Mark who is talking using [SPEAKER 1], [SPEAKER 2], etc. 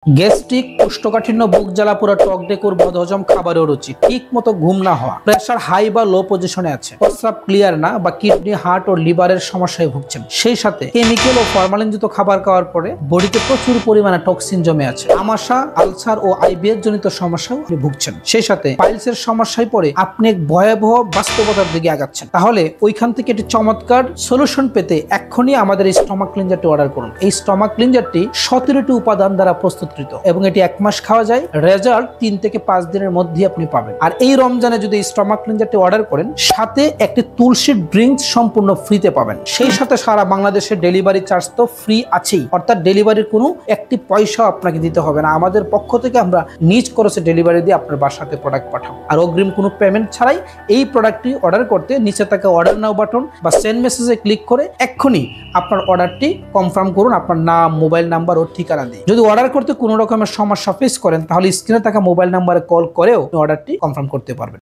[SPEAKER 1] Gastric, কোষ্ঠকাঠিন্য, বুক জ্বালা পোড়া, টক ডেকুর, বদহজম, খাবারের রুচি ঠিক মতো ঘুম না হওয়া, প্রেসার হাই বা লো পজিশনে আছে, প্রস্রাব ক্লিয়ার না বা কিডনি, হার্ট ও লিভারের সমস্যায় ভুগছেন। সেই সাথে কেমিক্যাল ও ফরমালিনযুক্ত খাবার খাওয়ার পরে বডিতে প্রচুর পরিমাণে টক্সিন জমে আছে, আমাশা, আলসার ও আইবিএস জনিত সমস্যাও ভুগছেন। সেই সাথে পাইলসের সমস্যায় পড়ে আপনি এক ভয়াবহ বাস্তবতার দিকে আগাচ্ছেন। তাহলে ওইখান থেকে একটি চমৎকার সলিউশন পেতে এক্ষুনি আমাদের এই স্টমাক ক্লিনজারটি অর্ডার করুন। এই স্টমাক ক্লিনজারটি 17টি উপাদান দ্বারা প্রস্তুত এবং এটি 1 মাস খাওয়া যায়। রেজাল্ট 3 থেকে 5 দিনের মধ্যে আপনি পাবেন। আর এই রমজানে যদি স্টমাক ক্লিনজারটি অর্ডার করেন, সাথে একটি তুলসী ড্রিঙ্কস সম্পূর্ণ ফ্রিতে পাবেন। সেই সাথে সারা বাংলাদেশে ডেলিভারি চার্জ তো ফ্রি আছেই, অর্থাৎ ডেলিভারির কোনো একটি পয়সাও আপনাকে দিতে হবে না। আমাদের পক্ষ থেকে আমরা নিজ খরচে ডেলিভারি দিয়ে আপনার বাসাতে প্রোডাক্ট পাঠাবো। আর অগ্রিম কোনো পেমেন্ট ছাড়াই এই প্রোডাক্টটি অর্ডার করতে নিচে থাকা অর্ডার নাও বাটন বা সেন্ড মেসেজে ক্লিক করে এক্ষুনি আপনার অর্ডারটি কনফার্ম করুন, আপনার নাম, মোবাইল নাম্বার ও ঠিকানা দিয়ে। যদি অর্ডার করতে কোনো রকমের সমস্যা ফেস করেন, তাহলে স্ক্রিনে থাকা মোবাইল নাম্বারে কল করেও অর্ডারটি কনফার্ম করতে পারবেন।